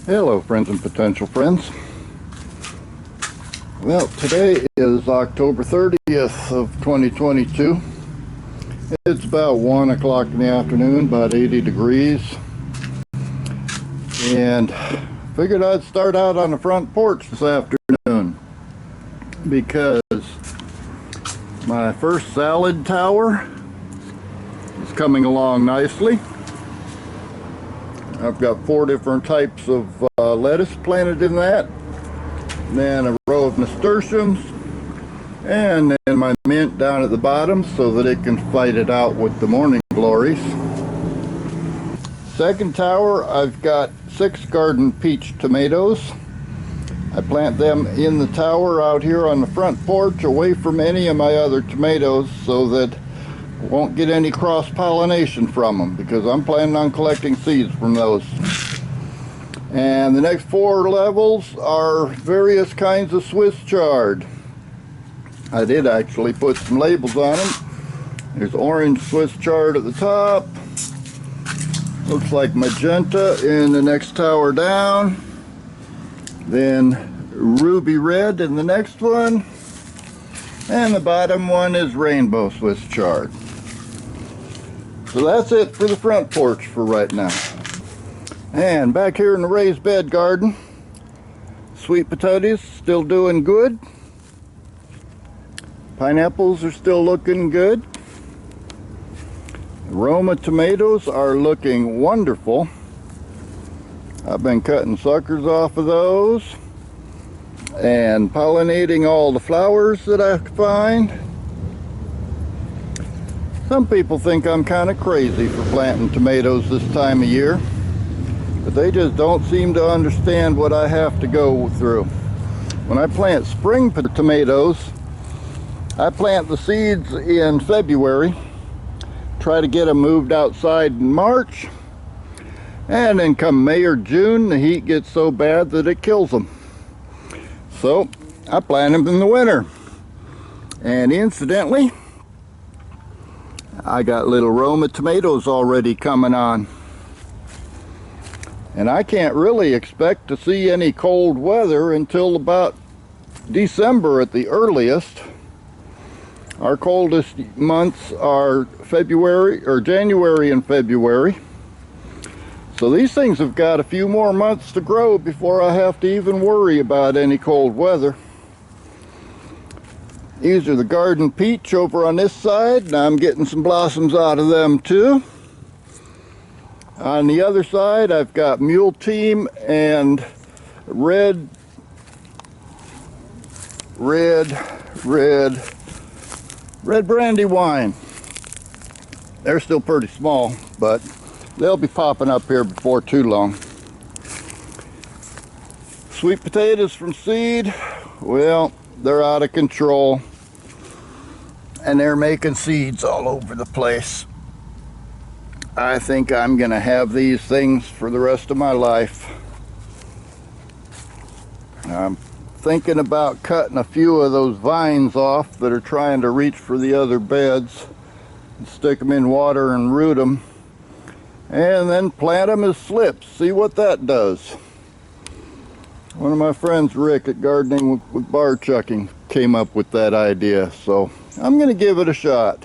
Hello friends and potential friends. Well, today is October 30th of 2022. It's about 1 o'clock in the afternoon, about 80 degrees. And figured I'd start out on the front porch this afternoon because my first salad tower is coming along nicely. I've got 4 different types of lettuce planted in that, then a row of nasturtiums, and then my mint down at the bottom so that it can fight it out with the morning glories. Second tower, I've got 6 garden peach tomatoes. I plant them in the tower out here on the front porch away from any of my other tomatoes so that won't get any cross-pollination from them, because I'm planning on collecting seeds from those. And the next 4 levels are various kinds of Swiss chard. I did actually put some labels on them. There's orange Swiss chard at the top. Looks like magenta in the next tower down. Then ruby red in the next one. And the bottom one is rainbow Swiss chard. So that's it for the front porch for right now. And back here in the raised bed garden, sweet potatoes still doing good. Pineapples are still looking good. Roma tomatoes are looking wonderful. I've been cutting suckers off of those and pollinating all the flowers that I find. Some people think I'm kind of crazy for planting tomatoes this time of year, but they just don't seem to understand what I have to go through. When I plant spring tomatoes, I plant the seeds in February, try to get them moved outside in March, and then come May or June, the heat gets so bad that it kills them. So I plant them in the winter. And incidentally, I got little Roma tomatoes already coming on. And I can't really expect to see any cold weather until about December at the earliest. Our coldest months are January and February. So these things have got a few more months to grow before I have to even worry about any cold weather. These are the garden peach over on this side, and I'm getting some blossoms out of them too. On the other side, I've got mule team and red brandywine. They're still pretty small, but they'll be popping up here before too long. Sweet potatoes from seed, well, they're out of control, and they're making seeds all over the place. I think I'm gonna have these things for the rest of my life. I'm thinking about cutting a few of those vines off that are trying to reach for the other beds, and stick them in water and root them, and then plant them as slips, see what that does. One of my friends, Rick, at Gardening with Bar Chucking, came up with that idea, so I'm going to give it a shot.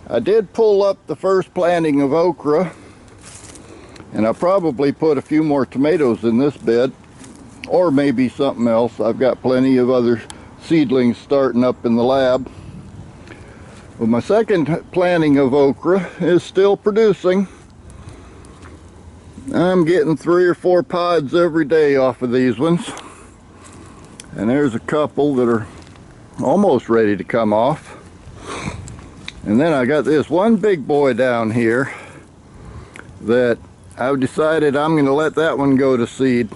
I did pull up the first planting of okra, and I'll probably put a few more tomatoes in this bed, or maybe something else. I've got plenty of other seedlings starting up in the lab. Well, my second planting of okra is still producing. I'm getting 3 or 4 pods every day off of these ones. And there's a couple that are almost ready to come off. And then I got this one big boy down here that I've decided I'm going to let that one go to seed.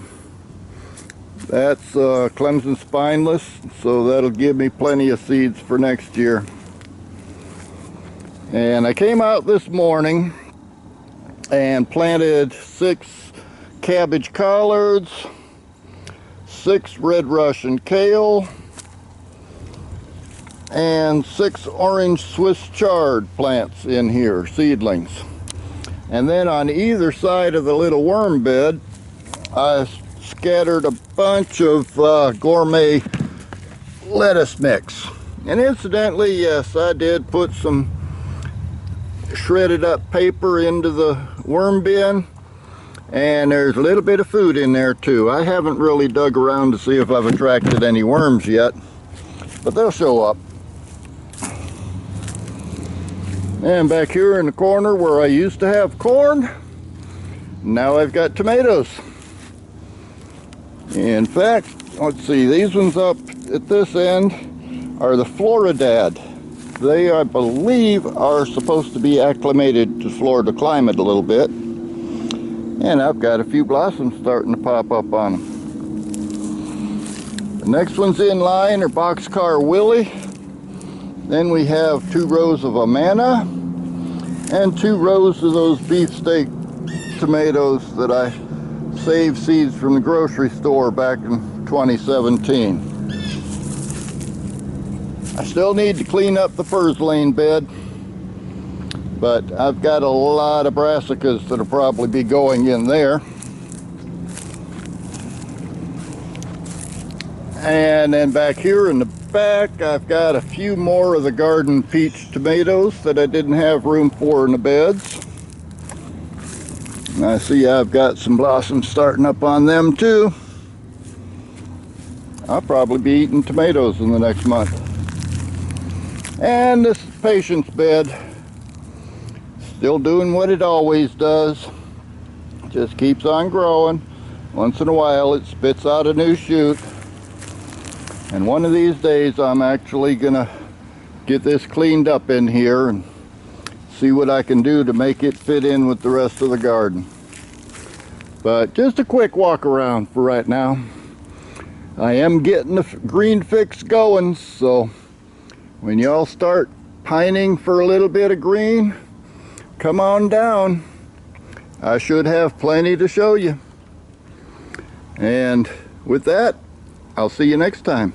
That's Clemson Spineless, so that'll give me plenty of seeds for next year. And I came out this morning and planted 6 cabbage collards, 6 red Russian kale, and 6 orange Swiss chard plants in here, seedlings. And then on either side of the little worm bed, I scattered a bunch of gourmet lettuce mix. And incidentally, yes, I did put some shredded up paper into the worm bin, and there's a little bit of food in there too. I haven't really dug around to see if I've attracted any worms yet, but they'll show up. And back here in the corner where I used to have corn, now I've got tomatoes. In fact, let's see, these ones up at this end are the Floridad. They, I believe, are supposed to be acclimated to Florida climate a little bit. And I've got a few blossoms starting to pop up on them. The next ones in line are Boxcar Willie. Then we have 2 rows of Amana and 2 rows of those beefsteak tomatoes that I saved seeds from the grocery store back in 2017. I still need to clean up the purslane bed, but I've got a lot of brassicas that'll probably be going in there. And then back here in the back, I've got a few more of the garden peach tomatoes that I didn't have room for in the beds. And I see I've got some blossoms starting up on them too. I'll probably be eating tomatoes in the next month. And this is patience bed, still doing what it always does, just keeps on growing. Once in a while it spits out a new shoot, and one of these days I'm actually gonna get this cleaned up in here and see what I can do to make it fit in with the rest of the garden. But just a quick walk around for right now. I am getting the green fix going, so when y'all start pining for a little bit of green, come on down. I should have plenty to show you. And with that, I'll see you next time.